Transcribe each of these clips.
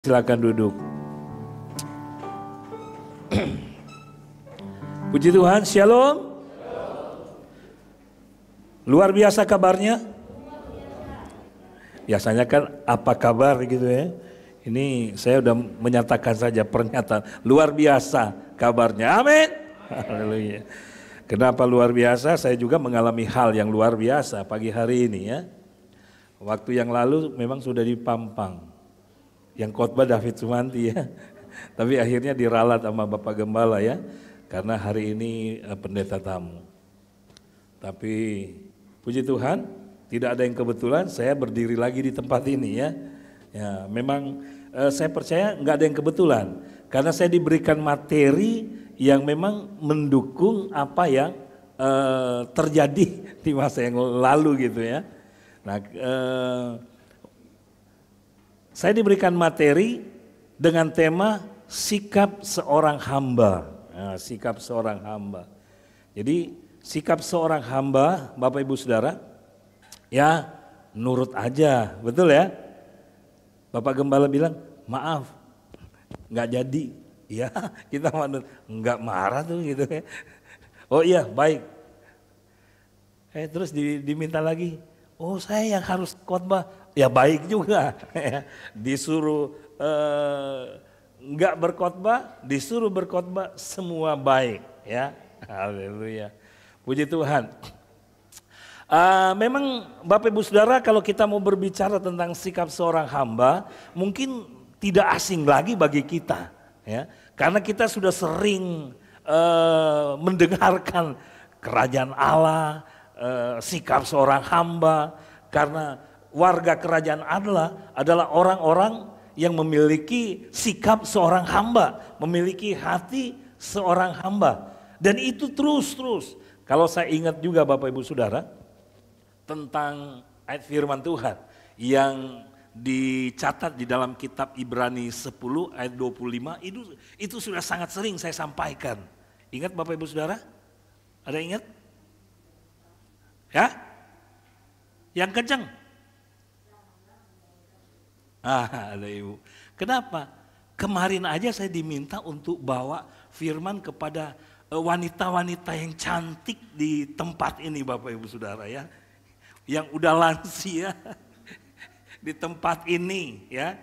Silakan duduk. Puji Tuhan, shalom. Luar biasa kabarnya. Biasanya kan apa kabar gitu ya. Ini saya udah menyatakan saja pernyataan luar biasa kabarnya. Amin. Haleluya. Kenapa luar biasa? Saya juga mengalami hal yang luar biasa pagi hari ini ya. Waktu yang lalu memang sudah di Pampang. Yang khotbah David Sumanti ya, tapi akhirnya diralat sama Bapak Gembala ya, karena hari ini pendeta tamu. Tapi puji Tuhan, tidak ada yang kebetulan saya berdiri lagi di tempat ini ya. Ya memang saya percaya nggak ada yang kebetulan, karena saya diberikan materi yang memang mendukung apa yang terjadi di masa yang lalu gitu ya. Nah, saya diberikan materi dengan tema sikap seorang hamba. Nah, sikap seorang hamba. Jadi sikap seorang hamba, Bapak Ibu Saudara, ya nurut aja, betul ya? Bapak Gembala bilang, maaf, nggak jadi. Ya kita manut, nggak marah tuh gitu ya. Oh iya baik. Terus diminta lagi, oh saya yang harus khotbah. Ya baik juga, disuruh enggak berkhotbah, disuruh berkhotbah, semua baik ya, haleluya, puji Tuhan. Memang Bapak Ibu Saudara, kalau kita mau berbicara tentang sikap seorang hamba, mungkin tidak asing lagi bagi kita, ya, karena kita sudah sering mendengarkan kerajaan Allah, sikap seorang hamba, karena warga kerajaan Allah adalah orang-orang yang memiliki sikap seorang hamba, memiliki hati seorang hamba. Dan itu terus. Kalau saya ingat juga Bapak Ibu Saudara tentang ayat firman Tuhan yang dicatat di dalam kitab Ibrani 10 ayat 25, itu sudah sangat sering saya sampaikan. Ingat Bapak Ibu Saudara? Ada ingat? Ya? Yang kencang? Ada ibu. Kenapa? Kemarin aja saya diminta untuk bawa firman kepada wanita-wanita yang cantik di tempat ini Bapak Ibu Saudara ya. Yang udah lansia di tempat ini ya.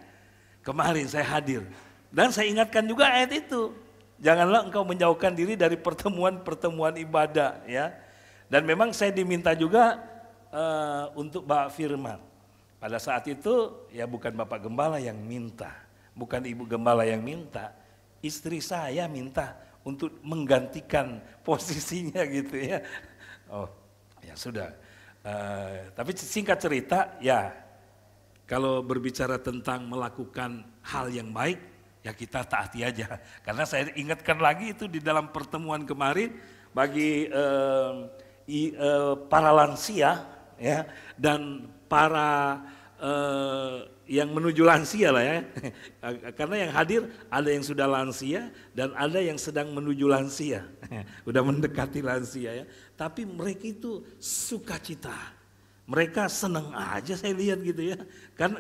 Kemarin saya hadir. Dan saya ingatkan juga ayat itu. Janganlah engkau menjauhkan diri dari pertemuan-pertemuan ibadah ya. Dan memang saya diminta juga untuk bawa firman. Pada saat itu ya bukan Bapak Gembala yang minta, bukan Ibu Gembala yang minta, istri saya minta untuk menggantikan posisinya gitu ya. Oh ya sudah, tapi singkat cerita ya, kalau berbicara tentang melakukan hal yang baik ya kita taati aja. Karena saya ingatkan lagi itu di dalam pertemuan kemarin bagi para lansia ya, dan para yang menuju lansia lah ya, karena yang hadir ada yang sudah lansia dan ada yang sedang menuju lansia, udah mendekati lansia ya. Tapi mereka itu sukacita, mereka senang aja saya lihat gitu ya.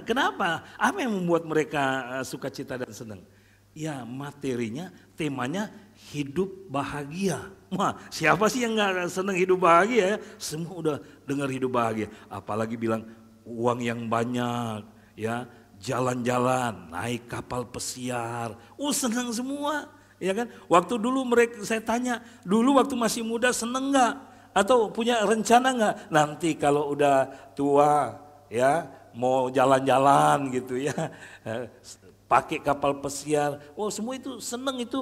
Kenapa? Apa yang membuat mereka sukacita dan senang? Ya materinya, temanya hidup bahagia. Wah, siapa sih yang nggak senang hidup bahagia ya? Semua udah dengar hidup bahagia. Apalagi bilang uang yang banyak, ya jalan-jalan, naik kapal pesiar, senang semua, ya kan? Waktu dulu saya tanya, dulu waktu masih muda seneng nggak? Atau punya rencana nggak? Nanti kalau udah tua, ya mau jalan-jalan gitu ya, pakai kapal pesiar, semua itu seneng, itu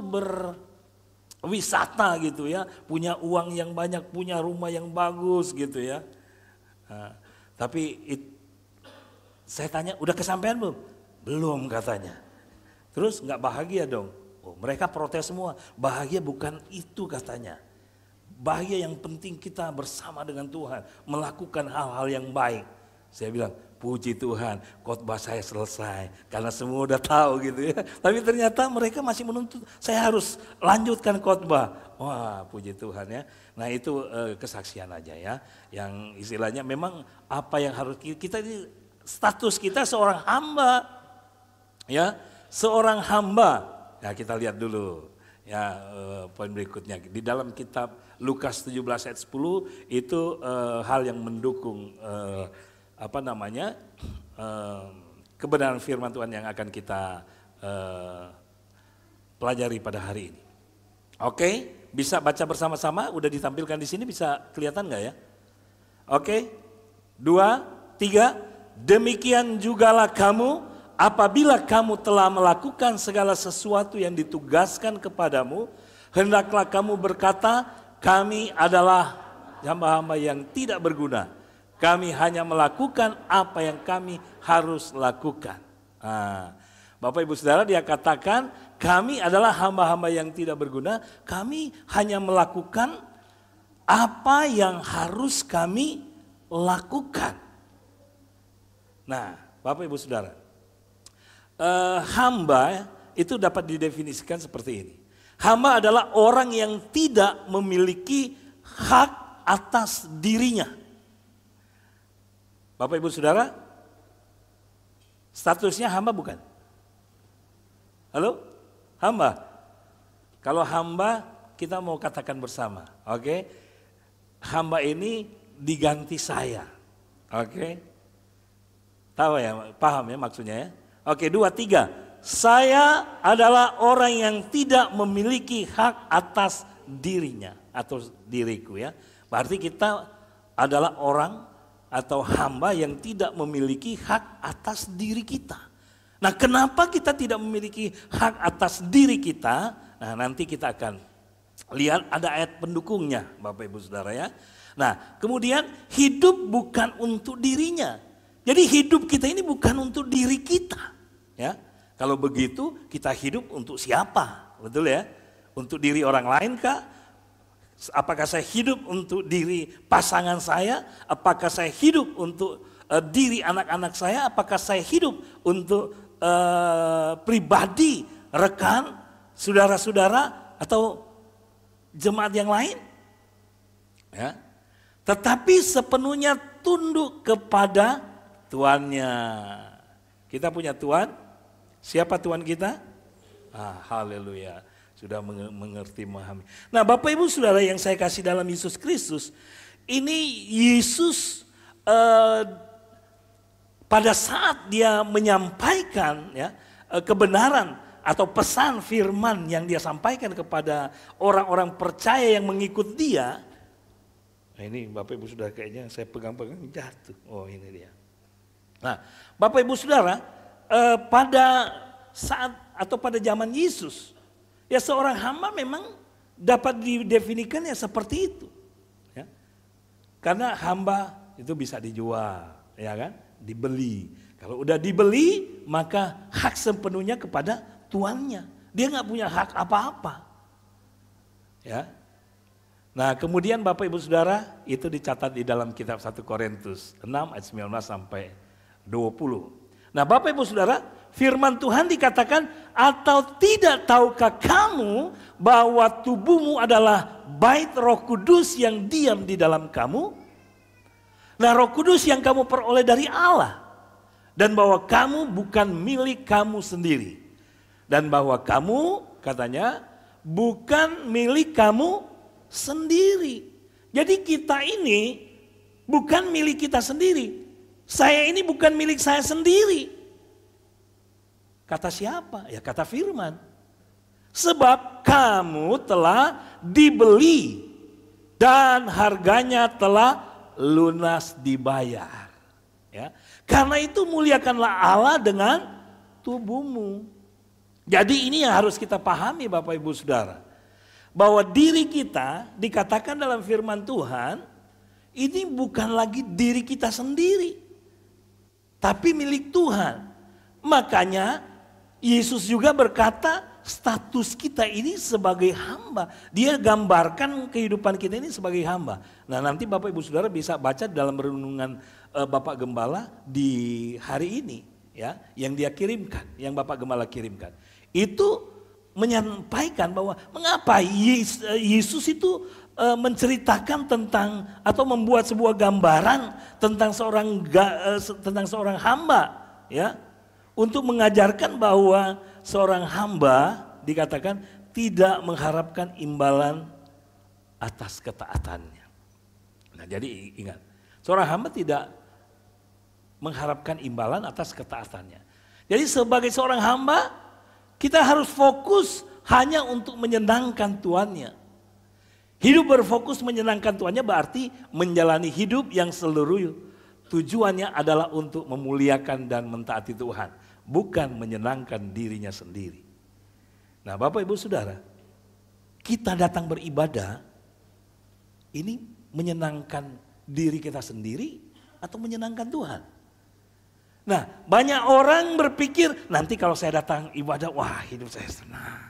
berwisata gitu ya, punya uang yang banyak, punya rumah yang bagus gitu ya. Tapi saya tanya, udah kesampaian belum? Belum katanya. Terus nggak bahagia dong? Mereka protes semua. Bahagia bukan itu katanya. Bahagia yang penting kita bersama dengan Tuhan, melakukan hal-hal yang baik. Saya bilang, puji Tuhan, khotbah saya selesai karena semua udah tahu gitu ya. Tapi ternyata mereka masih menuntut saya harus lanjutkan khotbah. Wah, puji Tuhan ya. Nah itu kesaksian aja ya. Yang istilahnya memang apa yang harus kita, status kita seorang hamba ya. seorang hamba. Ya kita lihat dulu ya poin berikutnya. Di dalam kitab Lukas 17 ayat 10 itu hal yang mendukung kebenaran firman Tuhan yang akan kita pelajari pada hari ini. Oke, bisa baca bersama-sama, udah ditampilkan di sini, bisa kelihatan nggak ya? Oke, 2, 3, demikian jugalah kamu apabila kamu telah melakukan segala sesuatu yang ditugaskan kepadamu, hendaklah kamu berkata, kami adalah hamba-hamba yang tidak berguna. Kami hanya melakukan apa yang kami harus lakukan. Bapak Ibu Saudara, dia katakan kami adalah hamba-hamba yang tidak berguna. Kami hanya melakukan apa yang harus kami lakukan. Nah, Bapak Ibu Saudara, hamba itu dapat didefinisikan seperti ini. Hamba adalah orang yang tidak memiliki hak atas dirinya. Bapak Ibu Saudara, statusnya hamba bukan? Halo? Hamba? Kalau hamba kita mau katakan bersama, oke? Hamba ini diganti saya, oke? Tahu ya, paham ya maksudnya ya? Oke, 2, 3. Saya adalah orang yang tidak memiliki hak atas dirinya atau diriku ya. Berarti kita adalah orang atau hamba yang tidak memiliki hak atas diri kita. Nah, kenapa kita tidak memiliki hak atas diri kita? Nah, nanti kita akan lihat ada ayat pendukungnya, Bapak Ibu Saudara ya. Nah, kemudian hidup bukan untuk dirinya. Jadi hidup kita ini bukan untuk diri kita, ya. Kalau begitu kita hidup untuk siapa? Betul ya? Untuk diri orang lain kah? Apakah saya hidup untuk diri pasangan saya? Apakah saya hidup untuk diri anak-anak saya? Apakah saya hidup untuk pribadi, rekan, saudara-saudara atau jemaat yang lain? Ya. Tetapi sepenuhnya tunduk kepada Tuannya. Kita punya Tuhan. Siapa Tuhan kita? Haleluya. Sudah mengerti, memahami. Nah, Bapak Ibu Saudara yang saya kasih dalam Yesus Kristus, ini Yesus pada saat dia menyampaikan ya kebenaran atau pesan firman yang dia sampaikan kepada orang-orang percaya yang mengikut dia. Nah, ini Bapak Ibu Saudara kayaknya saya pegang-pegang jatuh. Oh, ini dia. Nah, Bapak Ibu Saudara, pada saat atau pada zaman Yesus, ya seorang hamba memang dapat didefinisikan ya seperti itu. Ya. Karena hamba itu bisa dijual, ya kan? Dibeli. Kalau udah dibeli, maka hak sepenuhnya kepada tuannya. Dia nggak punya hak apa-apa. Ya. Nah, kemudian Bapak Ibu Saudara, itu dicatat di dalam kitab 1 Korintus 6 ayat 19 sampai 20. Nah, Bapak Ibu Saudara, firman Tuhan dikatakan, atau tidak tahukah kamu bahwa tubuhmu adalah bait Roh Kudus yang diam di dalam kamu? Nah, Roh Kudus yang kamu peroleh dari Allah, dan bahwa kamu bukan milik kamu sendiri, dan bahwa kamu, katanya, bukan milik kamu sendiri. Jadi kita ini bukan milik kita sendiri. Saya ini bukan milik saya sendiri. Kata siapa? Ya kata firman. Sebab kamu telah dibeli dan harganya telah lunas dibayar. Ya. Karena itu muliakanlah Allah dengan tubuhmu. Jadi ini yang harus kita pahami Bapak Ibu Saudara. Bahwa diri kita dikatakan dalam firman Tuhan, ini bukan lagi diri kita sendiri, tapi milik Tuhan. Makanya Yesus juga berkata status kita ini sebagai hamba. Dia gambarkan kehidupan kita ini sebagai hamba. Nah, nanti Bapak Ibu Saudara bisa baca dalam renungan Bapak Gembala di hari ini, ya, yang dia kirimkan, yang Bapak Gembala kirimkan. Itu menyampaikan bahwa mengapa Yesus itu menceritakan tentang atau membuat sebuah gambaran tentang seorang hamba, ya, untuk mengajarkan bahwa seorang hamba dikatakan tidak mengharapkan imbalan atas ketaatannya. Nah, jadi ingat, seorang hamba tidak mengharapkan imbalan atas ketaatannya. Jadi sebagai seorang hamba, kita harus fokus hanya untuk menyenangkan Tuannya. Hidup berfokus menyenangkan Tuannya berarti menjalani hidup yang seluruh tujuannya adalah untuk memuliakan dan mentaati Tuhan, bukan menyenangkan dirinya sendiri. Nah, Bapak Ibu Saudara, kita datang beribadah, ini menyenangkan diri kita sendiri atau menyenangkan Tuhan? Nah, banyak orang berpikir nanti kalau saya datang ibadah, wah hidup saya senang.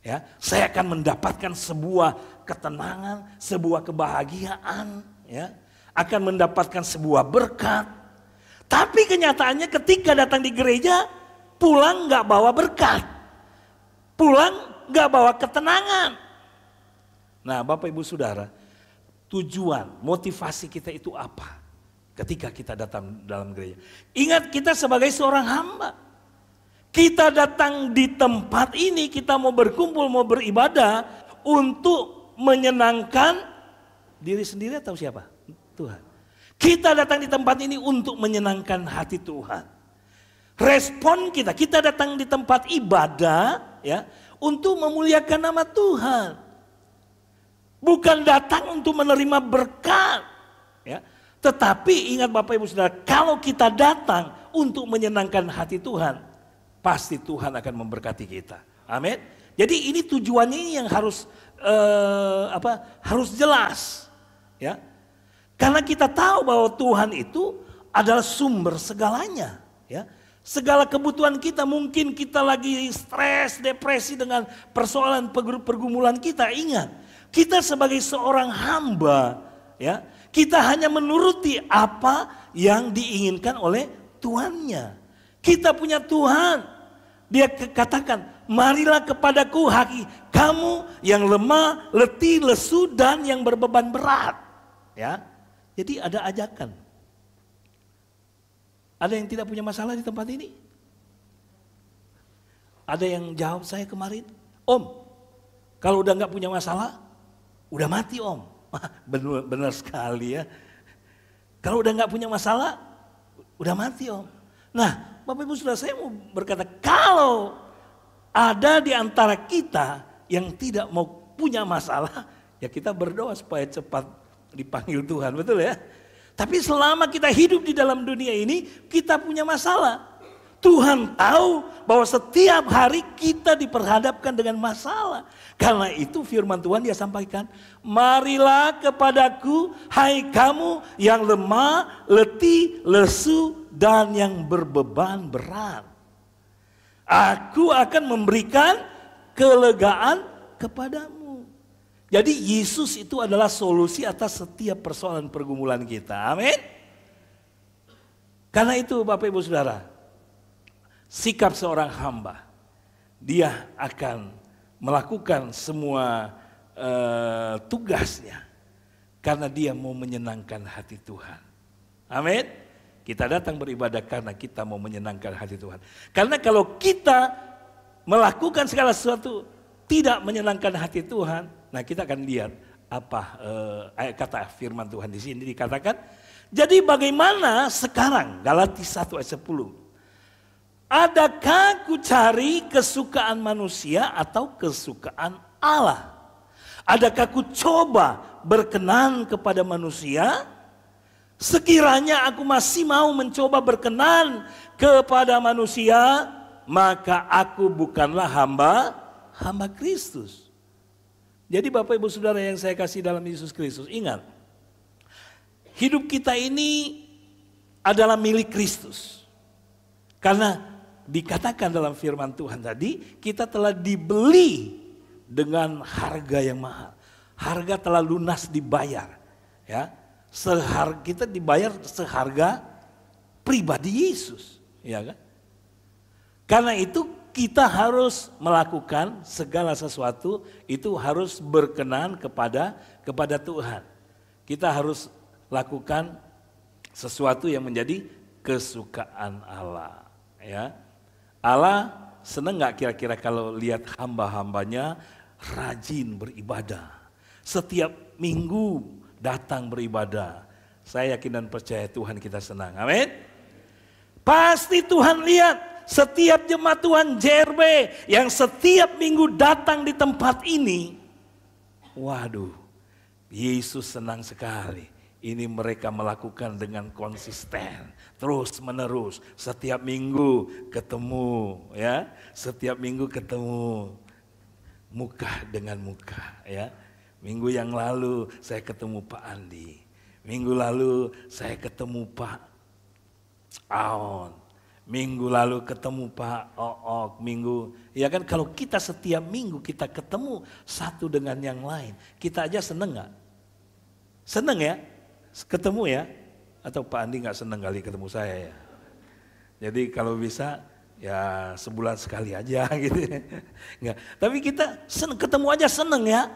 Ya, saya akan mendapatkan sebuah ketenangan, sebuah kebahagiaan, ya, akan mendapatkan sebuah berkat. Tapi kenyataannya ketika datang di gereja, pulang nggak bawa berkat, pulang nggak bawa ketenangan. Nah, Bapak Ibu Saudara, tujuan, motivasi kita itu apa ketika kita datang dalam gereja? Ingat, kita sebagai seorang hamba, kita datang di tempat ini, kita mau berkumpul, mau beribadah untuk menyenangkan diri sendiri atau siapa? Tuhan. Kita datang di tempat ini untuk menyenangkan hati Tuhan. Respon kita, kita datang di tempat ibadah ya untuk memuliakan nama Tuhan. Bukan datang untuk menerima berkat, ya. Tetapi ingat Bapak Ibu Saudara, kalau kita datang untuk menyenangkan hati Tuhan, pasti Tuhan akan memberkati kita. Amin. Jadi ini tujuannya ini yang harus harus jelas, ya. Karena kita tahu bahwa Tuhan itu adalah sumber segalanya, ya. Segala kebutuhan kita, mungkin kita lagi stres, depresi dengan persoalan pergumulan kita, ingat, kita sebagai seorang hamba, ya, kita hanya menuruti apa yang diinginkan oleh Tuannya. Kita punya Tuhan. Dia katakan, marilah kepadaku kamu yang lemah, letih, lesu, dan yang berbeban berat. Ya, jadi ada ajakan. Ada yang tidak punya masalah di tempat ini? Ada yang jawab saya kemarin, Om, kalau udah nggak punya masalah, udah mati Om. Benar sekali ya. Kalau udah nggak punya masalah, udah mati Om. Nah, Bapak Ibu Saudara, saya mau berkata, kalau ada di antara kita yang tidak mau punya masalah, ya kita berdoa supaya cepat dipanggil Tuhan, betul ya? Tapi selama kita hidup di dalam dunia ini, kita punya masalah. Tuhan tahu bahwa setiap hari kita diperhadapkan dengan masalah. Karena itu firman Tuhan dia sampaikan, marilah kepadaku hai kamu yang lemah, letih, lesu, dan yang berbeban berat. Aku akan memberikan kelegaan kepadamu. Jadi Yesus itu adalah solusi atas setiap persoalan pergumulan kita. Amin. Karena itu Bapak Ibu Saudara, sikap seorang hamba, dia akan melakukan semua tugasnya karena dia mau menyenangkan hati Tuhan. Amin. Kita datang beribadah karena kita mau menyenangkan hati Tuhan. Karena kalau kita melakukan segala sesuatu tidak menyenangkan hati Tuhan, nah kita akan lihat apa kata firman Tuhan di sini dikatakan. Jadi bagaimana sekarang, Galatia 1 ayat 10. Adakah ku cari kesukaan manusia atau kesukaan Allah? Adakah ku coba berkenan kepada manusia? Sekiranya aku masih mau mencoba berkenan kepada manusia, maka aku bukanlah hamba Kristus. Jadi Bapak Ibu Saudara yang saya kasih dalam Yesus Kristus, ingat, hidup kita ini adalah milik Kristus. Karena dikatakan dalam firman Tuhan tadi, kita telah dibeli dengan harga yang mahal. Harga telah lunas dibayar. Ya, kita dibayar seharga pribadi Yesus. Ya kan? Karena itu kita harus melakukan segala sesuatu itu harus berkenan kepada Tuhan. Kita harus lakukan sesuatu yang menjadi kesukaan Allah. Ya, Allah senang nggak kira-kira kalau lihat hamba-hambanya rajin beribadah, setiap minggu datang beribadah? Saya yakin dan percaya Tuhan kita senang. Amin. Pasti Tuhan lihat setiap jemaat Tuhan JRB yang setiap minggu datang di tempat ini. Waduh, Yesus senang sekali. Ini mereka melakukan dengan konsisten, terus menerus. Setiap minggu ketemu, ya. Setiap minggu ketemu, muka dengan muka, ya. Minggu yang lalu saya ketemu Pak Andi. Minggu lalu saya ketemu Pak Aon. Minggu lalu ketemu Pak Ook. Minggu, ya kan, kalau kita setiap minggu kita ketemu satu dengan yang lain, kita aja seneng nggak? Seneng ya? Ketemu ya, atau Pak Andi nggak seneng kali ketemu saya ya. Jadi kalau bisa ya sebulan sekali aja gitu. Nggak. Tapi kita ketemu aja seneng ya,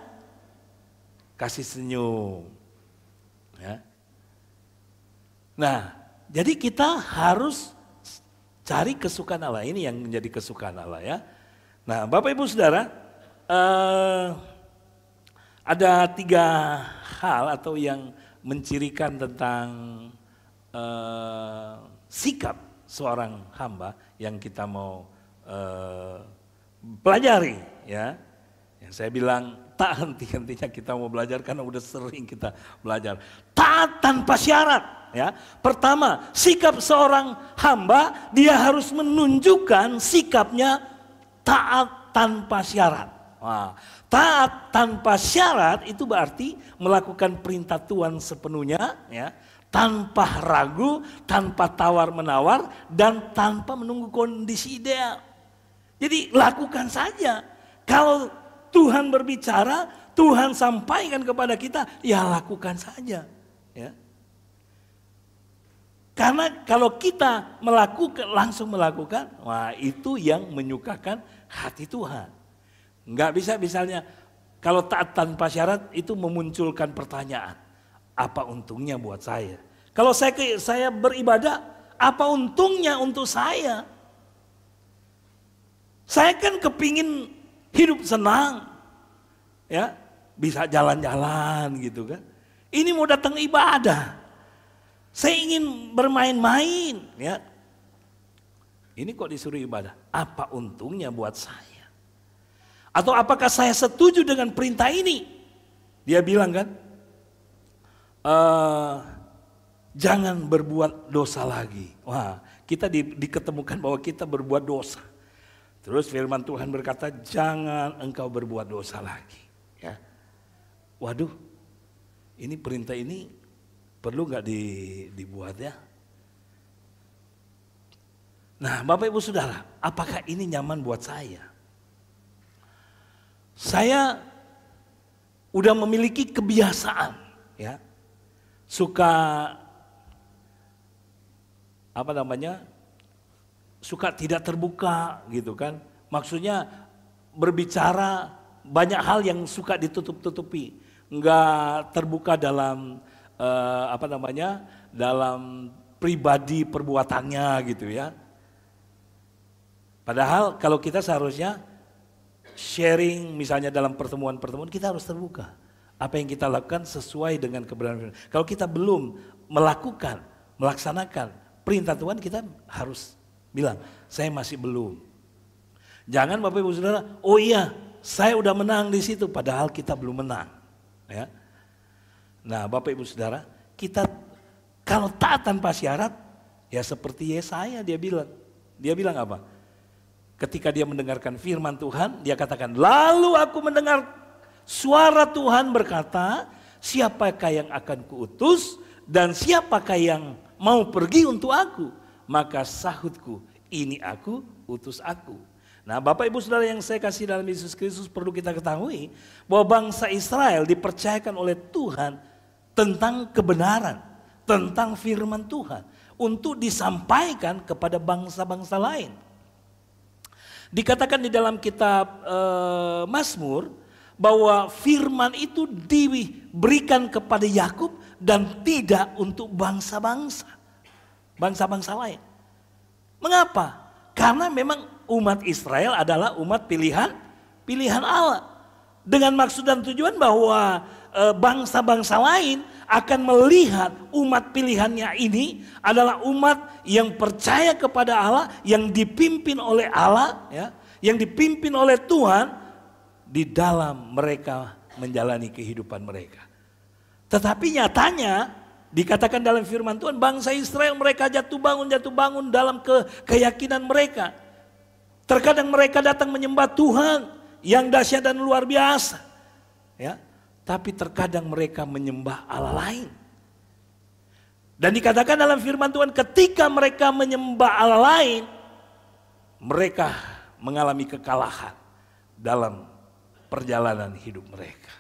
kasih senyum. Ya. Nah, jadi kita harus cari kesukaan Allah, ini yang menjadi kesukaan Allah ya. Nah, Bapak Ibu Saudara, ada 3 hal atau yang mencirikan tentang sikap seorang hamba yang kita mau pelajari ya. Yang saya bilang tak henti-hentinya kita mau belajar karena udah sering kita belajar. Taat tanpa syarat ya. Pertama, sikap seorang hamba dia harus menunjukkan sikapnya taat tanpa syarat. Wah, taat tanpa syarat itu berarti melakukan perintah Tuhan sepenuhnya ya, tanpa ragu, tanpa tawar-menawar, dan tanpa menunggu kondisi ideal. Jadi lakukan saja. Kalau Tuhan berbicara, Tuhan sampaikan kepada kita, ya lakukan saja. Ya. Karena kalau kita langsung melakukan, wah itu yang menyukakan hati Tuhan. Enggak bisa misalnya kalau taat tanpa syarat itu memunculkan pertanyaan, apa untungnya buat saya? Kalau saya beribadah, apa untungnya untuk saya? Saya kan kepingin hidup senang, ya bisa jalan-jalan gitu kan. Ini mau datang ibadah, saya ingin bermain-main, ya. Ini kok disuruh ibadah? Apa untungnya buat saya? Atau apakah saya setuju dengan perintah ini? Dia bilang kan, jangan berbuat dosa lagi. Wah, kita diketemukan bahwa kita berbuat dosa. Terus firman Tuhan berkata, jangan engkau berbuat dosa lagi. Ya. Waduh, ini perintah ini perlu nggak dibuat ya? Nah, Bapak Ibu Saudara, apakah ini nyaman buat saya? Saya udah memiliki kebiasaan, ya, suka suka tidak terbuka gitu kan. Maksudnya berbicara banyak hal yang suka ditutup-tutupi, nggak terbuka dalam dalam pribadi perbuatannya gitu ya. Padahal kalau kita seharusnya sharing misalnya dalam pertemuan-pertemuan kita harus terbuka. Apa yang kita lakukan sesuai dengan kebenaran. Kalau kita belum melaksanakan perintah Tuhan, kita harus bilang, saya masih belum. Jangan Bapak Ibu Saudara, oh iya saya udah menang di situ, padahal kita belum menang. Ya. Nah Bapak Ibu Saudara, kita kalau taat tanpa syarat, ya seperti Yesaya dia bilang apa? Ketika dia mendengarkan firman Tuhan, dia katakan, lalu aku mendengar suara Tuhan berkata, siapakah yang akan kuutus dan siapakah yang mau pergi untuk aku? Maka sahutku, ini aku, utus aku. Nah Bapak Ibu Saudara yang saya kasih dalam Yesus Kristus, perlu kita ketahui bahwa bangsa Israel dipercayakan oleh Tuhan tentang kebenaran, tentang firman Tuhan untuk disampaikan kepada bangsa-bangsa lain. Dikatakan di dalam kitab Mazmur bahwa firman itu diberikan kepada Yakub dan tidak untuk bangsa-bangsa lain. Mengapa? Karena memang umat Israel adalah umat pilihan Allah. Dengan maksud dan tujuan bahwa bangsa-bangsa lain akan melihat umat pilihannya ini adalah umat yang percaya kepada Allah, yang dipimpin oleh Allah, ya, yang dipimpin oleh Tuhan di dalam mereka menjalani kehidupan mereka. Tetapi nyatanya dikatakan dalam firman Tuhan, bangsa Israel mereka jatuh bangun dalam keyakinan mereka. Terkadang mereka datang menyembah Tuhan yang dahsyat dan luar biasa, ya. Tapi terkadang mereka menyembah Allah lain. Dan dikatakan dalam firman Tuhan, ketika mereka menyembah Allah lain, mereka mengalami kekalahan dalam perjalanan hidup mereka.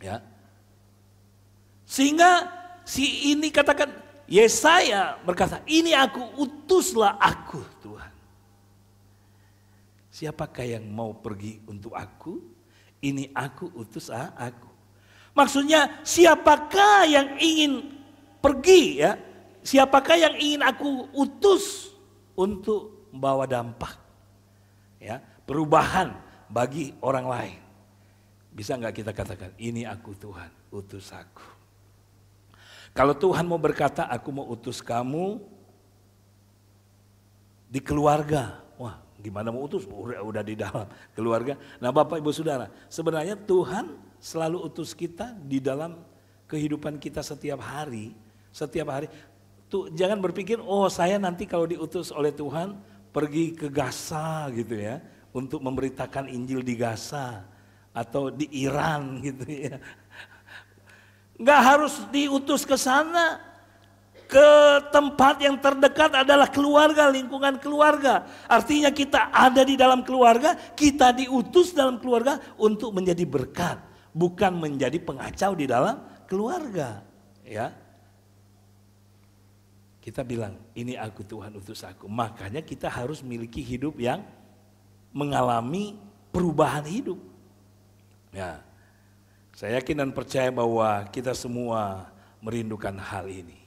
Ya. Sehingga si ini katakan, Yesaya berkata, ini aku, utuslah aku Tuhan. Siapakah yang mau pergi untuk aku? Ini aku, utus aku. Maksudnya siapakah yang ingin pergi, ya? Siapakah yang ingin aku utus untuk membawa dampak, ya, perubahan bagi orang lain? Bisa nggak kita katakan, ini aku Tuhan, utus aku. Kalau Tuhan mau berkata, aku mau utus kamu di keluarga, wah, gimana mau utus? Udah di dalam keluarga. Nah, Bapak Ibu Saudara, sebenarnya Tuhan selalu utus kita di dalam kehidupan kita setiap hari. Setiap hari. Tuh, jangan berpikir, oh saya nanti kalau diutus oleh Tuhan pergi ke Gaza gitu ya, untuk memberitakan Injil di Gaza atau di Iran gitu ya. Nggak harus diutus ke sana. Ke tempat yang terdekat adalah keluarga, lingkungan keluarga. Artinya kita ada di dalam keluarga, kita diutus dalam keluarga untuk menjadi berkat, bukan menjadi pengacau di dalam keluarga. Ya, kita bilang, ini aku Tuhan, utus aku. Makanya kita harus memiliki hidup yang mengalami perubahan hidup. Ya, saya yakin dan percaya bahwa kita semua merindukan hal ini.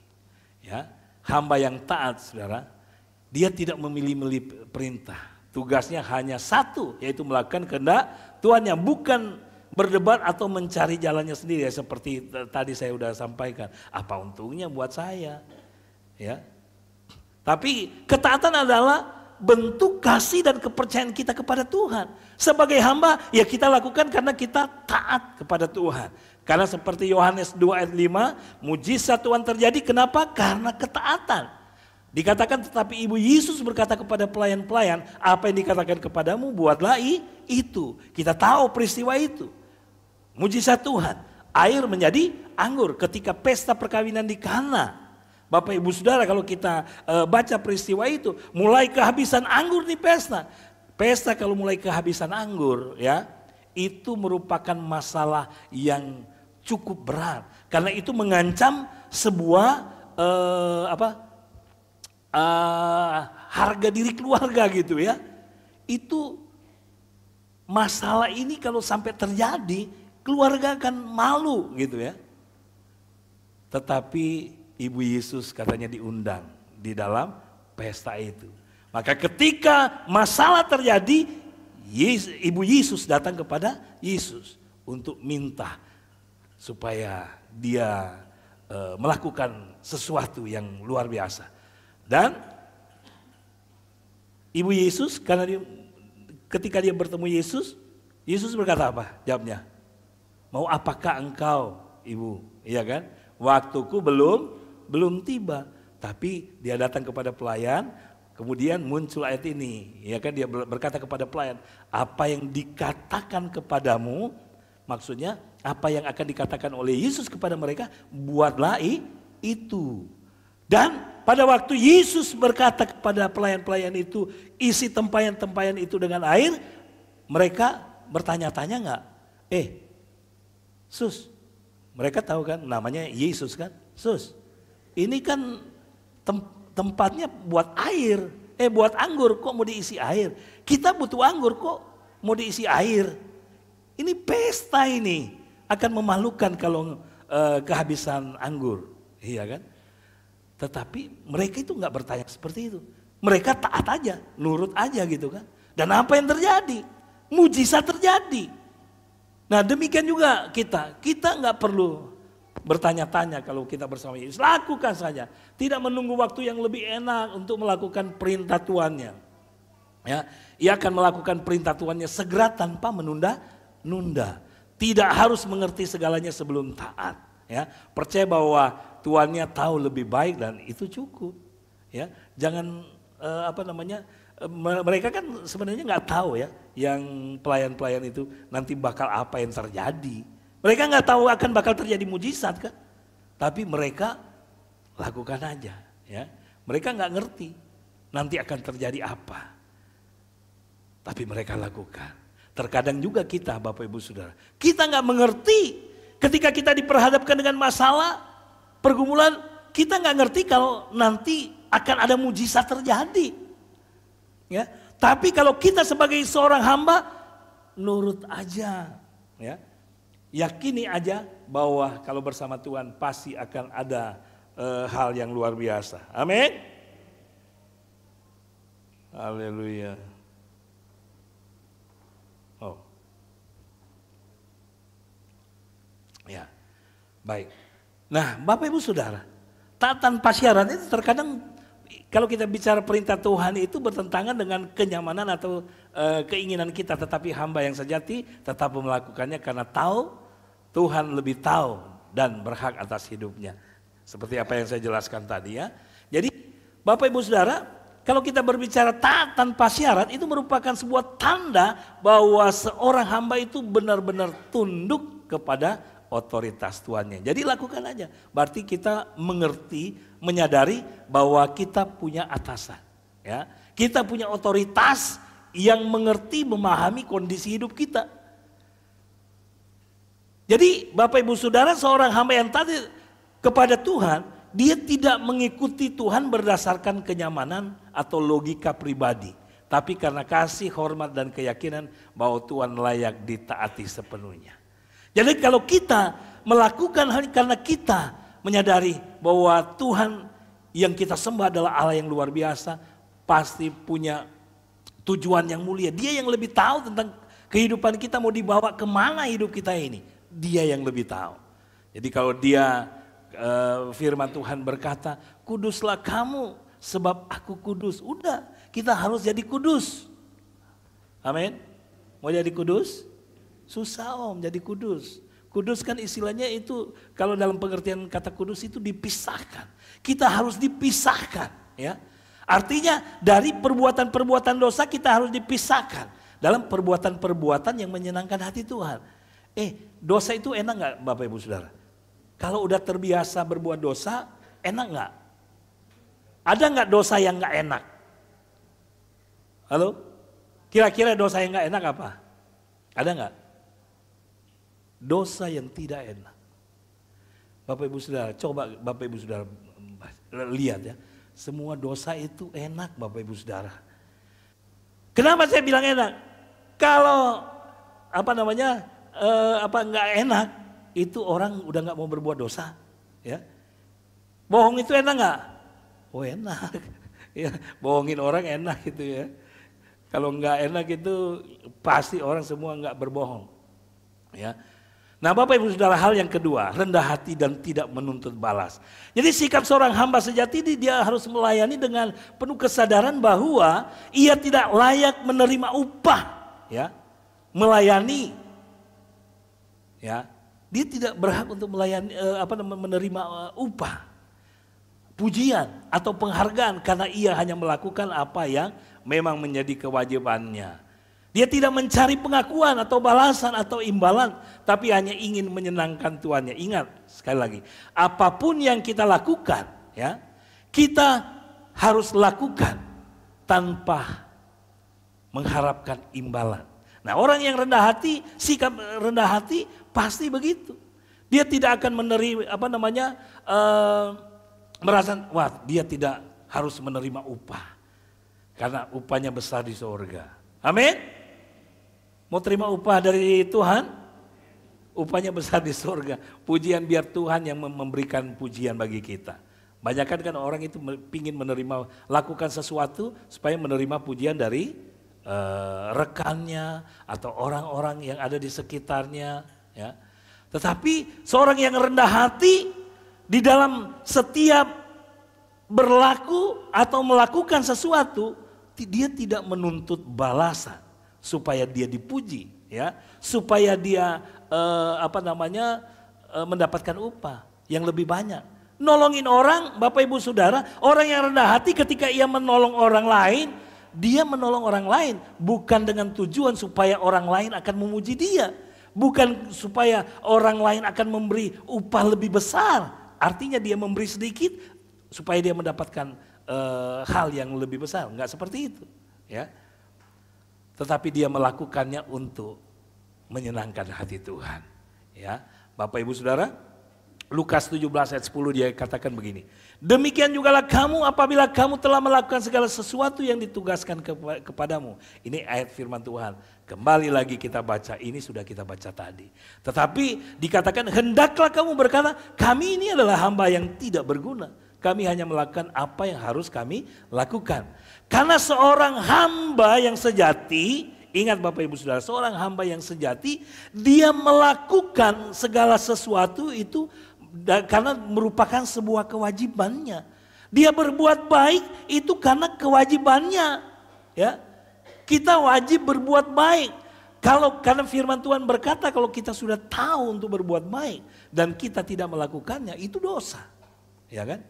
Ya, hamba yang taat, saudara, dia tidak memilih-milih perintah. Tugasnya hanya satu, yaitu melakukan kehendak Tuhannya, bukan berdebat atau mencari jalannya sendiri. Ya, seperti tadi saya sudah sampaikan, apa untungnya buat saya? Ya, tapi ketaatan adalah bentuk kasih dan kepercayaan kita kepada Tuhan. Sebagai hamba, ya kita lakukan karena kita taat kepada Tuhan. Karena seperti Yohanes 2 ayat 5, mujizat Tuhan terjadi, kenapa? Karena ketaatan. Dikatakan, tetapi Ibu Yesus berkata kepada pelayan-pelayan, apa yang dikatakan kepadamu, buatlah itu. Kita tahu peristiwa itu. Mujizat Tuhan, air menjadi anggur ketika pesta perkawinan di Kana. Bapak Ibu Saudara, kalau kita baca peristiwa itu, mulai kehabisan anggur di pesta. Pesta kalau mulai kehabisan anggur, ya, itu merupakan masalah yang cukup berat. Karena itu mengancam sebuah harga diri keluarga gitu ya. Itu masalah ini kalau sampai terjadi, keluarga akan malu gitu ya. Tetapi Ibu Yesus katanya diundang di dalam pesta itu. Maka ketika masalah terjadi, Ibu Yesus datang kepada Yesus untuk minta supaya dia melakukan sesuatu yang luar biasa. Dan Ibu Yesus, karena ketika dia bertemu Yesus, Yesus berkata apa? Jawabnya, mau apakah engkau, Ibu? Iya kan? Waktuku belum tiba. Tapi dia datang kepada pelayan, kemudian muncul ayat ini, ya kan, dia berkata kepada pelayan, apa yang dikatakan kepadamu, maksudnya apa yang akan dikatakan oleh Yesus kepada mereka, buatlah itu. Dan pada waktu Yesus berkata kepada pelayan-pelayan itu, isi tempayan-tempayan itu dengan air, mereka bertanya-tanya enggak? Sus, mereka tahu kan namanya Yesus kan? Sus, ini kan tempatnya buat air, buat anggur, kok mau diisi air? Kita butuh anggur, kok mau diisi air? Ini pesta ini, akan memalukan kalau kehabisan anggur, iya kan? Tetapi mereka itu nggak bertanya seperti itu. Mereka taat aja, nurut aja gitu kan. Dan apa yang terjadi? Mujizat terjadi. Nah demikian juga kita nggak perlu bertanya-tanya kalau kita bersama Yesus. Lakukan saja, tidak menunggu waktu yang lebih enak untuk melakukan perintah Tuhannya. Ya, ia akan melakukan perintah Tuhannya segera tanpa menunda-nunda. Tidak harus mengerti segalanya sebelum taat. Ya, percaya bahwa Tuhannya tahu lebih baik dan itu cukup. Ya, jangan mereka kan sebenarnya nggak tahu ya, yang pelayan-pelayan itu nanti bakal apa yang terjadi. Mereka nggak tahu akan bakal terjadi mujizat kan, tapi mereka lakukan aja. Ya, mereka nggak ngerti nanti akan terjadi apa, tapi mereka lakukan. Terkadang juga kita, Bapak Ibu Saudara, kita nggak mengerti ketika kita diperhadapkan dengan masalah, pergumulan, kita nggak ngerti kalau nanti akan ada mujizat terjadi. Ya, tapi kalau kita sebagai seorang hamba nurut aja, ya, yakini aja bahwa kalau bersama Tuhan pasti akan ada hal yang luar biasa. Amin. Haleluya. Oh, ya, baik. Nah, Bapak Ibu Saudara, taat tanpa syarat itu terkadang kalau kita bicara perintah Tuhan itu bertentangan dengan kenyamanan atau keinginan kita. Tetapi hamba yang sejati tetap melakukannya karena tahu Tuhan lebih tahu dan berhak atas hidupnya. Seperti apa yang saya jelaskan tadi ya. Jadi Bapak Ibu Saudara, kalau kita berbicara taat tanpa syarat itu merupakan sebuah tanda bahwa seorang hamba itu benar-benar tunduk kepada otoritas Tuhannya. Jadi lakukan aja. Berarti kita mengerti, menyadari bahwa kita punya atasan. Ya, kita punya otoritas yang mengerti, memahami kondisi hidup kita. Jadi Bapak Ibu Saudara, seorang hamba yang tadi kepada Tuhan, dia tidak mengikuti Tuhan berdasarkan kenyamanan atau logika pribadi. Tapi karena kasih, hormat dan keyakinan bahwa Tuhan layak ditaati sepenuhnya. Jadi kalau kita melakukan hal ini karena kita menyadari bahwa Tuhan yang kita sembah adalah Allah yang luar biasa, pasti punya tujuan yang mulia. Dia yang lebih tahu tentang kehidupan kita mau dibawa kemana hidup kita ini. Dia yang lebih tahu. Jadi kalau dia firman Tuhan berkata, kuduslah kamu sebab aku kudus. Udah, kita harus jadi kudus. Amin. Mau jadi kudus? Susah jadi kudus. Kudus kan istilahnya itu kalau dalam pengertian kata kudus itu dipisahkan. Kita harus dipisahkan ya. Artinya dari perbuatan-perbuatan dosa kita harus dipisahkan. Dalam perbuatan-perbuatan yang menyenangkan hati Tuhan. Dosa itu enak gak Bapak Ibu Saudara? Kalau udah terbiasa berbuat dosa, enak gak? Ada gak dosa yang gak enak? Halo? Kira-kira dosa yang gak enak apa? Ada gak? Dosa yang tidak enak. Bapak Ibu Saudara, coba Bapak Ibu Saudara lihat ya. Semua dosa itu enak Bapak Ibu Saudara. Kenapa saya bilang enak? Kalau nggak enak, itu orang udah nggak mau berbuat dosa. Ya, bohong itu enak nggak? Oh enak. Ya, bohongin orang enak gitu ya. Kalau nggak enak itu pasti orang semua nggak berbohong. Ya. Nah Bapak Ibu Saudara, hal yang kedua, rendah hati dan tidak menuntut balas. Jadi sikap seorang hamba sejati ini dia harus melayani dengan penuh kesadaran bahwa ia tidak layak menerima upah, ya, melayani, ya, dia tidak berhak untuk melayani, menerima upah, pujian atau penghargaan karena ia hanya melakukan apa yang memang menjadi kewajibannya. Dia tidak mencari pengakuan atau balasan atau imbalan, tapi hanya ingin menyenangkan Tuhannya. Ingat sekali lagi, apapun yang kita lakukan, ya, kita harus lakukan tanpa mengharapkan imbalan. Nah, orang yang rendah hati, sikap rendah hati pasti begitu. Dia tidak akan menerima merasa wah dia tidak harus menerima upah karena upahnya besar di surga. Amin. Mau terima upah dari Tuhan? Upahnya besar di surga. Pujian biar Tuhan yang memberikan pujian bagi kita. Banyak kan orang itu pingin menerima, lakukan sesuatu supaya menerima pujian dari rekannya atau orang-orang yang ada di sekitarnya. Ya. Tetapi seorang yang rendah hati di dalam setiap berlaku atau melakukan sesuatu, dia tidak menuntut balasan supaya dia dipuji, ya, supaya dia mendapatkan upah yang lebih banyak. Nolongin orang, Bapak Ibu Saudara, orang yang rendah hati ketika ia menolong orang lain, dia menolong orang lain bukan dengan tujuan supaya orang lain akan memuji dia, bukan supaya orang lain akan memberi upah lebih besar. Artinya dia memberi sedikit supaya dia mendapatkan hal yang lebih besar, enggak seperti itu, ya. Tetapi dia melakukannya untuk menyenangkan hati Tuhan, ya. Bapak Ibu Saudara, Lukas 17 ayat 10 dia katakan begini. Demikian jugalah kamu apabila kamu telah melakukan segala sesuatu yang ditugaskan kepadamu. Ini ayat firman Tuhan. Kembali lagi kita baca, ini sudah kita baca tadi. Tetapi dikatakan hendaklah kamu berkata, kami ini adalah hamba yang tidak berguna. Kami hanya melakukan apa yang harus kami lakukan. Karena seorang hamba yang sejati, ingat Bapak Ibu Saudara, seorang hamba yang sejati, dia melakukan segala sesuatu itu karena merupakan sebuah kewajibannya. Dia berbuat baik itu karena kewajibannya, ya. Kita wajib berbuat baik. Karena firman Tuhan berkata kalau kita sudah tahu untuk berbuat baik dan kita tidak melakukannya, itu dosa, ya kan?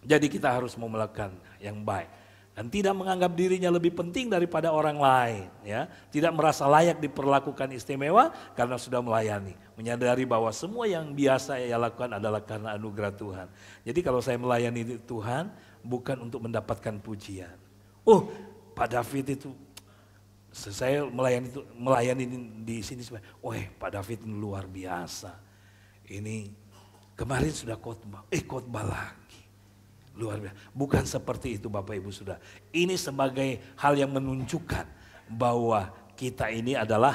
Jadi kita harus mau melakukan yang baik dan tidak menganggap dirinya lebih penting daripada orang lain, ya. Tidak merasa layak diperlakukan istimewa karena sudah melayani, menyadari bahwa semua yang biasa ia lakukan adalah karena anugerah Tuhan. Jadi kalau saya melayani Tuhan bukan untuk mendapatkan pujian. Oh, Pak David itu saya melayani di sini, Pak David ini luar biasa. Ini kemarin sudah khotbah lagi. Luar biasa. Bukan seperti itu Bapak Ibu Saudara. Ini sebagai hal yang menunjukkan bahwa kita ini adalah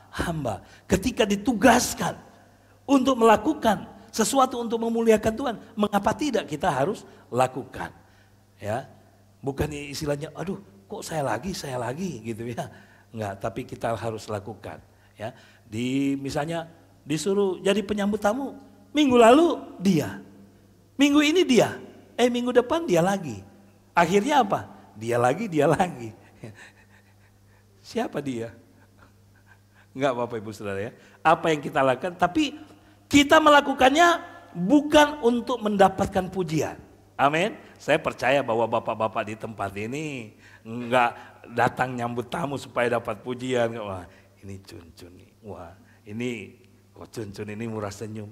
hamba. Ketika ditugaskan untuk melakukan sesuatu untuk memuliakan Tuhan, mengapa tidak kita harus lakukan? Ya, bukan istilahnya, aduh kok saya lagi gitu ya. Enggak, tapi kita harus lakukan. Ya, misalnya disuruh jadi penyambut tamu, minggu lalu dia, minggu ini dia. Minggu depan dia lagi. Akhirnya apa? Dia lagi. Siapa dia? Enggak Bapak Ibu Saudara ya. Apa yang kita lakukan, tapi kita melakukannya bukan untuk mendapatkan pujian. Amin. Saya percaya bahwa bapak-bapak di tempat ini enggak datang nyambut tamu supaya dapat pujian. Wah, ini Cun nih. Wah, ini kok Cun ini murah senyum.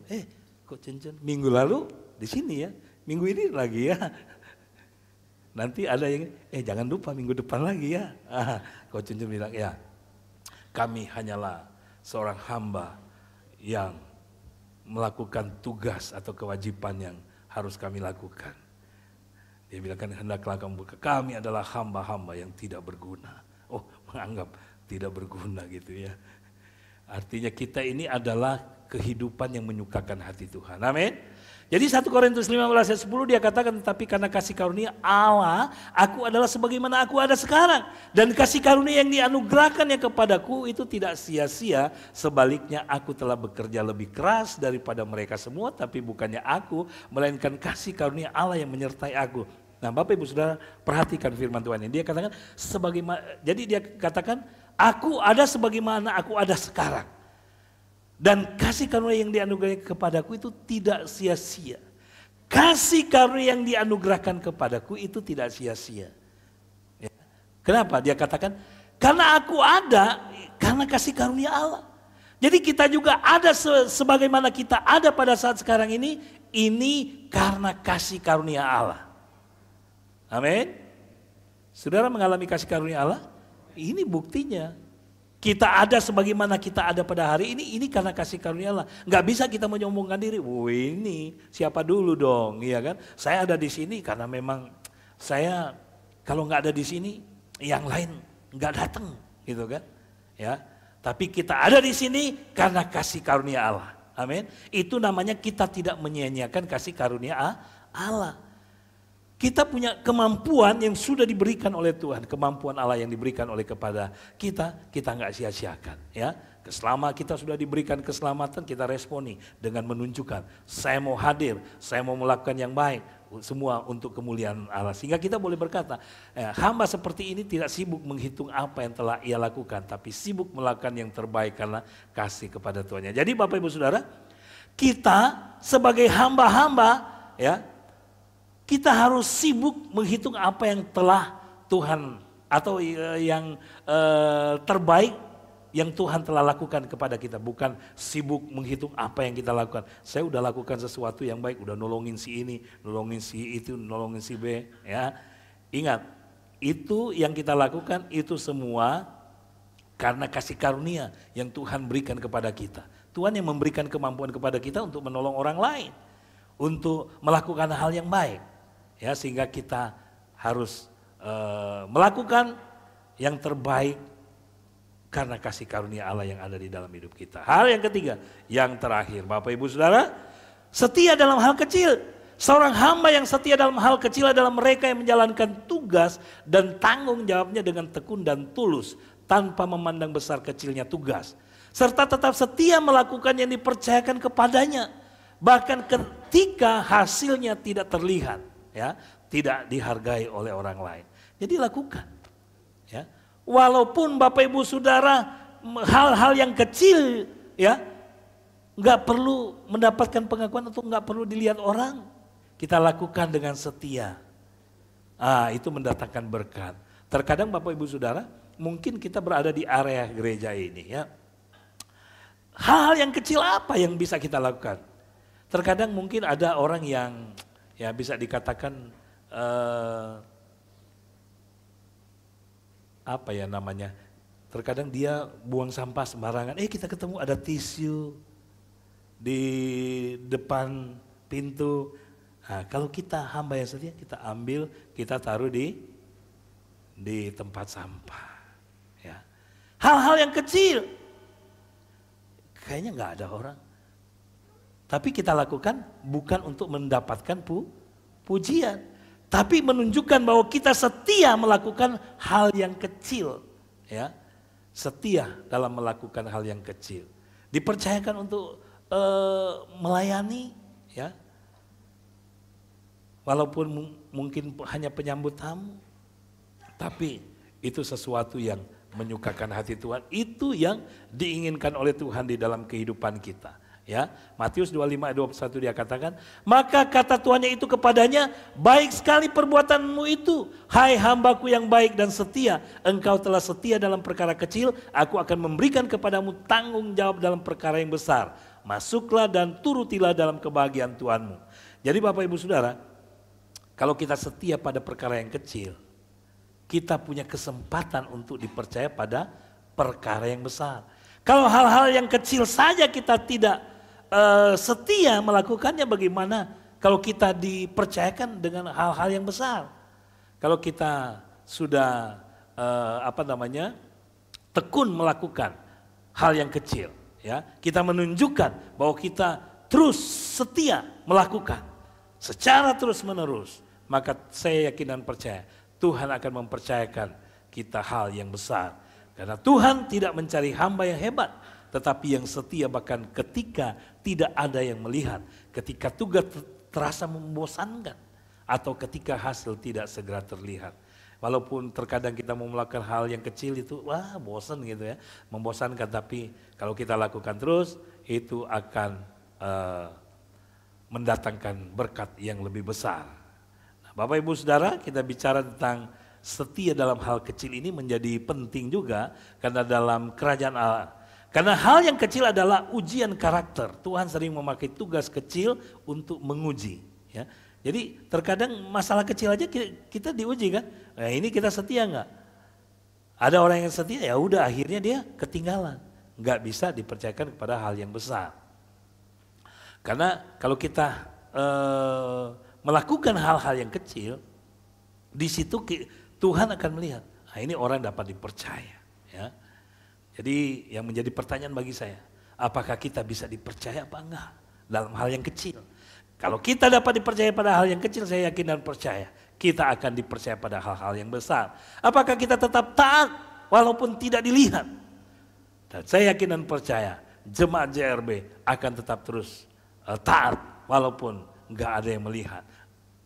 Kok Cun minggu lalu di sini ya. Minggu ini lagi ya, nanti ada yang, jangan lupa minggu depan lagi ya. Coach Cun bilang, ya kami hanyalah seorang hamba yang melakukan tugas atau kewajiban yang harus kami lakukan. Dia bilang kan hendaklah kami adalah hamba-hamba yang tidak berguna. Oh, menganggap tidak berguna gitu ya. Artinya kita ini adalah kehidupan yang menyukakan hati Tuhan. Amin. Jadi 1 Korintus 15 ayat 10 dia katakan, tapi karena kasih karunia Allah, aku adalah sebagaimana aku ada sekarang. Dan kasih karunia yang dianugerahkannya kepadaku itu tidak sia-sia. Sebaliknya aku telah bekerja lebih keras daripada mereka semua, tapi bukannya aku, melainkan kasih karunia Allah yang menyertai aku. Nah Bapak Ibu Saudara perhatikan firman Tuhan ini. Dia katakan, jadi dia katakan, aku ada sebagaimana aku ada sekarang. Dan kasih karunia yang dianugerahkan kepadaku itu tidak sia-sia. Kasih karunia yang dianugerahkan kepadaku itu tidak sia-sia. Ya. Kenapa? Dia katakan, karena aku ada, karena kasih karunia Allah. Jadi kita juga ada sebagaimana kita ada pada saat sekarang ini karena kasih karunia Allah. Amin. Saudara mengalami kasih karunia Allah? Ini buktinya. Kita ada sebagaimana kita ada pada hari ini karena kasih karunia Allah. Nggak bisa kita menyombongkan diri. Ini siapa dulu dong, iya kan? Saya ada di sini karena memang saya kalau nggak ada di sini, yang lain nggak datang, gitu kan? Ya, tapi kita ada di sini karena kasih karunia Allah. Amin. Itu namanya kita tidak menyia-nyiakan kasih karunia Allah. Kita punya kemampuan yang sudah diberikan oleh Tuhan, kemampuan Allah yang diberikan oleh kepada kita nggak sia-siakan, ya. Selama kita sudah diberikan keselamatan, kita responi dengan menunjukkan, saya mau hadir, saya mau melakukan yang baik, semua untuk kemuliaan Allah. Sehingga kita boleh berkata, hamba seperti ini tidak sibuk menghitung apa yang telah ia lakukan, tapi sibuk melakukan yang terbaik karena kasih kepada Tuhannya. Jadi Bapak Ibu Saudara, kita sebagai hamba-hamba, ya, kita harus sibuk menghitung apa yang telah Tuhan atau yang terbaik yang Tuhan telah lakukan kepada kita. Bukan sibuk menghitung apa yang kita lakukan. Saya udah lakukan sesuatu yang baik, udah nolongin si ini, nolongin si itu, nolongin si B. Ya. Ingat, itu yang kita lakukan itu semua karena kasih karunia yang Tuhan berikan kepada kita. Tuhan yang memberikan kemampuan kepada kita untuk menolong orang lain, untuk melakukan hal yang baik. Ya, sehingga kita harus melakukan yang terbaik karena kasih karunia Allah yang ada di dalam hidup kita. Hal yang ketiga, yang terakhir, Bapak Ibu Saudara, setia dalam hal kecil. Seorang hamba yang setia dalam hal kecil adalah mereka yang menjalankan tugas dan tanggung jawabnya dengan tekun dan tulus, tanpa memandang besar kecilnya tugas, serta tetap setia melakukan yang dipercayakan kepadanya, bahkan ketika hasilnya tidak terlihat. Ya, tidak dihargai oleh orang lain. Jadi lakukan. Ya, walaupun Bapak Ibu Saudara hal-hal yang kecil, ya, nggak perlu mendapatkan pengakuan atau nggak perlu dilihat orang, kita lakukan dengan setia. Itu mendatangkan berkat. Terkadang Bapak Ibu Saudara, mungkin kita berada di area gereja ini, ya. Hal-hal yang kecil apa yang bisa kita lakukan? Terkadang mungkin ada orang yang, ya, bisa dikatakan apa ya namanya? Terkadang dia buang sampah sembarangan. Kita ketemu ada tisu di depan pintu. Kalau kita hamba yang setia, kita ambil, kita taruh di tempat sampah. Ya. Hal-hal yang kecil, kayaknya nggak ada orang. Tapi kita lakukan bukan untuk mendapatkan pujian, tapi menunjukkan bahwa kita setia melakukan hal yang kecil, ya, setia dalam melakukan hal yang kecil, dipercayakan untuk melayani, ya, walaupun mungkin hanya penyambut tamu, tapi itu sesuatu yang menyukakan hati Tuhan, itu yang diinginkan oleh Tuhan di dalam kehidupan kita. Ya, Matius 25 ayat 21 dia katakan, maka kata tuannya itu kepadanya, baik sekali perbuatanmu itu, hai hambaku yang baik dan setia, engkau telah setia dalam perkara kecil, aku akan memberikan kepadamu tanggung jawab dalam perkara yang besar, masuklah dan turutilah dalam kebahagiaan Tuhanmu. Jadi Bapak Ibu Saudara, kalau kita setia pada perkara yang kecil, kita punya kesempatan untuk dipercaya pada perkara yang besar. Kalau hal-hal yang kecil saja kita tidak setia melakukannya, bagaimana kalau kita dipercayakan dengan hal-hal yang besar? Kalau kita sudah tekun melakukan hal yang kecil, ya, kita menunjukkan bahwa kita terus setia melakukan secara terus-menerus, maka saya yakin dan percaya Tuhan akan mempercayakan kita hal yang besar. Karena Tuhan tidak mencari hamba yang hebat, tetapi yang setia bahkan ketika tidak ada yang melihat, ketika tugas terasa membosankan, atau ketika hasil tidak segera terlihat. Walaupun terkadang kita mau melakukan hal yang kecil itu, bosan gitu ya, membosankan, tapi kalau kita lakukan terus, itu akan mendatangkan berkat yang lebih besar. Nah, Bapak Ibu Saudara, kita bicara tentang setia dalam hal kecil ini menjadi penting juga, karena dalam kerajaan Allah, karena hal yang kecil adalah ujian karakter. Tuhan sering memakai tugas kecil untuk menguji. Ya. Jadi terkadang masalah kecil aja kita diuji kan. Nah, ini kita setia nggak? Ada orang yang setia, ya udah akhirnya dia ketinggalan, nggak bisa dipercayakan kepada hal yang besar. Karena kalau kita melakukan hal-hal yang kecil, di situ Tuhan akan melihat, ini orang dapat dipercaya. Ya. Jadi yang menjadi pertanyaan bagi saya, apakah kita bisa dipercaya apa enggak dalam hal yang kecil? Kalau kita dapat dipercaya pada hal yang kecil, saya yakin dan percaya kita akan dipercaya pada hal-hal yang besar. Apakah kita tetap taat walaupun tidak dilihat? Dan saya yakin dan percaya jemaat JRB akan tetap terus taat walaupun nggak ada yang melihat.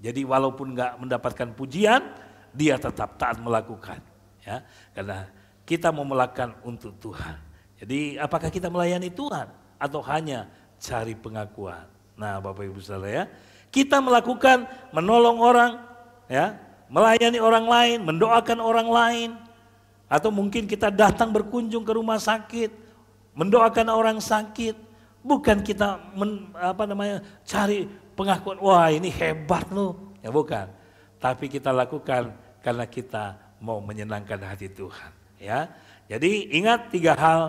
Jadi walaupun nggak mendapatkan pujian, dia tetap taat melakukan. Ya, karena kita mau melakukan untuk Tuhan. Jadi apakah kita melayani Tuhan atau hanya cari pengakuan? Nah, Bapak Ibu Saudara ya, kita melakukan menolong orang, ya, melayani orang lain, mendoakan orang lain, atau mungkin kita datang berkunjung ke rumah sakit, mendoakan orang sakit, bukan kita cari pengakuan, wah ini hebat loh, ya bukan. Tapi kita lakukan karena kita mau menyenangkan hati Tuhan, ya. Jadi ingat 3 hal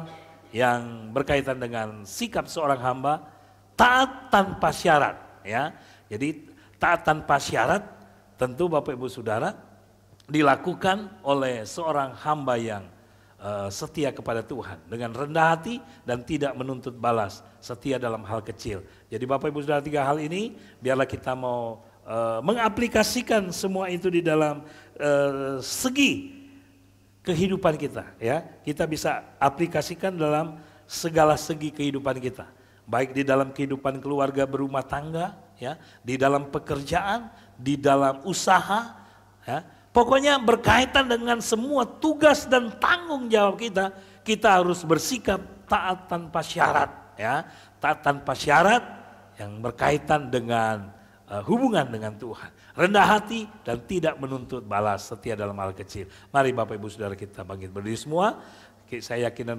yang berkaitan dengan sikap seorang hamba. Taat tanpa syarat, ya. Jadi taat tanpa syarat tentu Bapak Ibu Saudara dilakukan oleh seorang hamba yang setia kepada Tuhan dengan rendah hati dan tidak menuntut balas, setia dalam hal kecil. Jadi Bapak Ibu Saudara 3 hal ini biarlah kita mau mengaplikasikan semua itu di dalam segi kehidupan kita, ya. Kita bisa aplikasikan dalam segala segi kehidupan kita. Baik di dalam kehidupan keluarga berumah tangga, ya, di dalam pekerjaan, di dalam usaha, ya. Pokoknya berkaitan dengan semua tugas dan tanggung jawab kita, kita harus bersikap taat tanpa syarat, ya. Taat tanpa syarat yang berkaitan dengan hubungan dengan Tuhan. Rendah hati dan tidak menuntut balas, setia dalam hal kecil. Mari Bapak Ibu Saudara kita bangkit berdiri semua. Saya yakin dan